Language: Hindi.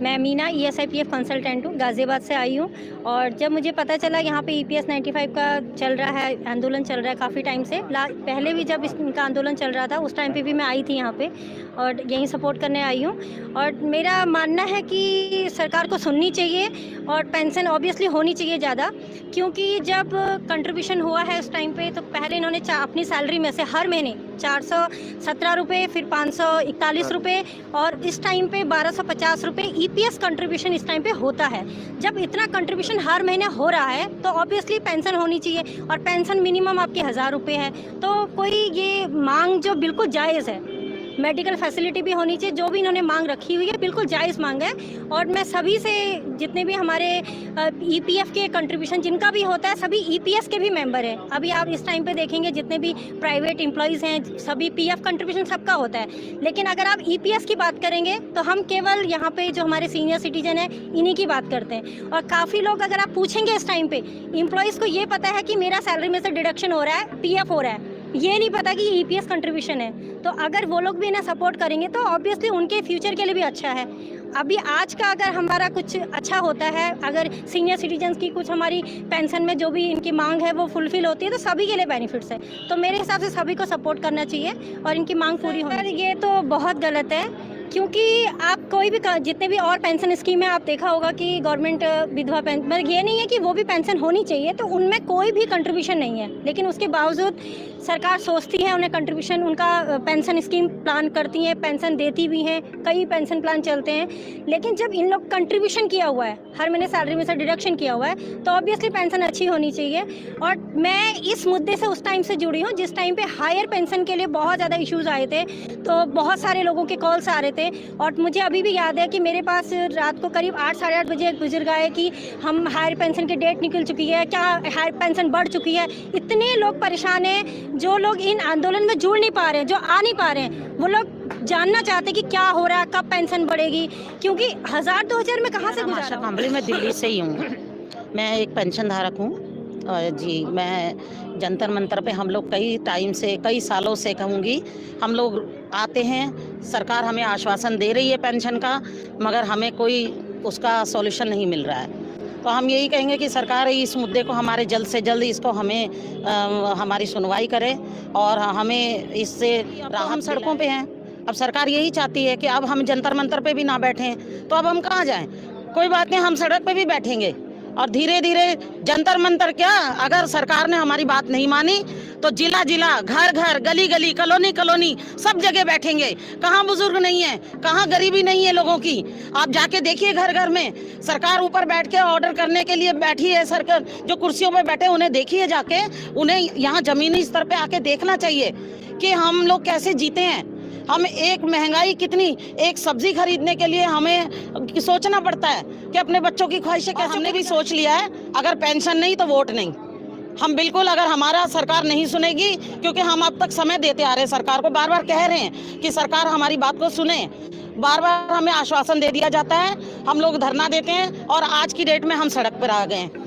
मैं मीना ESIPF कंसल्टेंट हूँ, गाज़ियाबाद से आई हूँ। और जब मुझे पता चला यहाँ पे EPS 95 का चल रहा है, आंदोलन चल रहा है काफ़ी टाइम से। पहले भी जब इनका आंदोलन चल रहा था उस टाइम पे भी मैं आई थी यहाँ पे और यहीं सपोर्ट करने आई हूँ। और मेरा मानना है कि सरकार को सुननी चाहिए और पेंशन ऑब्वियसली होनी चाहिए ज़्यादा, क्योंकि जब कंट्रीब्यूशन हुआ है उस टाइम पे तो पहले इन्होंने अपनी सैलरी में से हर महीने 417 रुपये, फिर 541 रुपये और इस टाइम पे 1250 रुपये EPS कंट्रीब्यूशन इस टाइम पे होता है। जब इतना कंट्रीब्यूशन हर महीने हो रहा है तो ऑब्वियसली पेंशन होनी चाहिए और पेंशन मिनिमम आपकी 1000 रुपये है। तो कोई ये मांग जो बिल्कुल जायज़ है, मेडिकल फैसिलिटी भी होनी चाहिए, जो भी इन्होंने मांग रखी हुई है बिल्कुल जायज़ मांग है। और मैं सभी से, जितने भी हमारे EPF के कंट्रीब्यूशन जिनका भी होता है, सभी EPS के भी मेंबर हैं। अभी आप इस टाइम पे देखेंगे जितने भी प्राइवेट एम्प्लॉयज़ हैं सभी PF कंट्रीब्यूशन सबका होता है। लेकिन अगर आप EPS की बात करेंगे तो हम केवल यहाँ पे जो हमारे सीनियर सिटीजन हैं इन्हीं की बात करते हैं। और काफ़ी लोग, अगर आप पूछेंगे इस टाइम पे, एम्प्लॉयज़ को ये पता है कि मेरा सैलरी में से डिडक्शन हो रहा है, PF हो रहा है, ये नहीं पता कि EPS कंट्रीब्यूशन है। तो अगर वो लोग भी इन्हें सपोर्ट करेंगे तो ऑब्वियसली उनके फ्यूचर के लिए भी अच्छा है। अभी आज का अगर हमारा कुछ अच्छा होता है, अगर सीनियर सिटीजन्स की कुछ हमारी पेंशन में जो भी इनकी मांग है वो फुलफिल होती है तो सभी के लिए बेनिफिट्स है। तो मेरे हिसाब से सभी को सपोर्ट करना चाहिए और इनकी मांग पूरी होनी चाहिए। ये तो बहुत गलत है, क्योंकि आप कोई भी जितने भी और पेंशन स्कीम है, आप देखा होगा कि गवर्नमेंट विधवा पेंशन, मतलब ये नहीं है कि वो भी पेंशन होनी चाहिए, तो उनमें कोई भी कंट्रीब्यूशन नहीं है, लेकिन उसके बावजूद सरकार सोचती है उन्हें कंट्रीब्यूशन, उनका पेंशन स्कीम प्लान करती है, पेंशन देती भी हैं, कई पेंशन प्लान चलते हैं। लेकिन जब इन लोग कंट्रीब्यूशन किया हुआ है, हर महीने सैलरी में से डिडक्शन किया हुआ है, तो ऑब्वियसली पेंशन अच्छी होनी चाहिए। और मैं इस मुद्दे से उस टाइम से जुड़ी हूँ जिस टाइम पे हायर पेंशन के लिए बहुत ज़्यादा इश्यूज़ आए थे, तो बहुत सारे लोगों के कॉल्स आ रहे थे। और मुझे अभी भी याद है कि मेरे पास रात को करीब 8 साढ़े 8 बजे एक बुजुर्ग आए कि हम हायर पेंशन की डेट निकल चुकी है, क्या हायर पेंशन बढ़ चुकी है। इतने लोग परेशान हैं, जो लोग इन आंदोलन में जुड़ नहीं पा रहे हैं, जो आ नहीं पा रहे हैं, वो लोग जानना चाहते हैं कि क्या हो रहा है, कब पेंशन बढ़ेगी, क्योंकि 1000-2000 में कहाँ से गुजारा। कांबली में दिल्ली से ही हूँ, मैं एक पेंशन धारक हूँ। जी, मैं जंतर मंतर पे हम लोग कई टाइम से, कई सालों से कहूँगी, हम लोग आते हैं, सरकार हमें आश्वासन दे रही है पेंशन का, मगर हमें कोई उसका सॉल्यूशन नहीं मिल रहा है। तो हम यही कहेंगे कि सरकार इस मुद्दे को हमारे जल्द से जल्द इसको हमें हमारी सुनवाई करे और हमें इससे हम सड़कों पे हैं। अब सरकार यही चाहती है कि अब हम जंतर मंतर पे भी ना बैठें, तो अब हम कहाँ जाएं? कोई बात नहीं, हम सड़क पे भी बैठेंगे और धीरे धीरे जंतर मंतर क्या, अगर सरकार ने हमारी बात नहीं मानी तो जिला जिला, घर घर, गली गली, कॉलोनी कॉलोनी, सब जगह बैठेंगे। कहाँ बुजुर्ग नहीं है, कहाँ गरीबी नहीं है लोगों की। आप जाके देखिए घर घर में, सरकार ऊपर बैठ के ऑर्डर करने के लिए बैठी है। सरकार जो कुर्सियों पे बैठे उन्हें देखिए जाके, उन्हें यहाँ जमीनी स्तर पे आके देखना चाहिए कि हम लोग कैसे जीते हैं। हम एक महंगाई कितनी, एक सब्जी खरीदने के लिए हमें सोचना पड़ता है कि अपने बच्चों की ख्वाहिशें कैसे। हमने भी सोच लिया है, अगर पेंशन नहीं तो वोट नहीं। हम बिल्कुल, अगर हमारा सरकार नहीं सुनेगी, क्योंकि हम अब तक समय देते आ रहे हैं सरकार को, बार बार कह रहे हैं कि सरकार हमारी बात को सुने, बार बार हमें आश्वासन दे दिया जाता है, हम लोग धरना देते हैं और आज की डेट में हम सड़क पर आ गए हैं।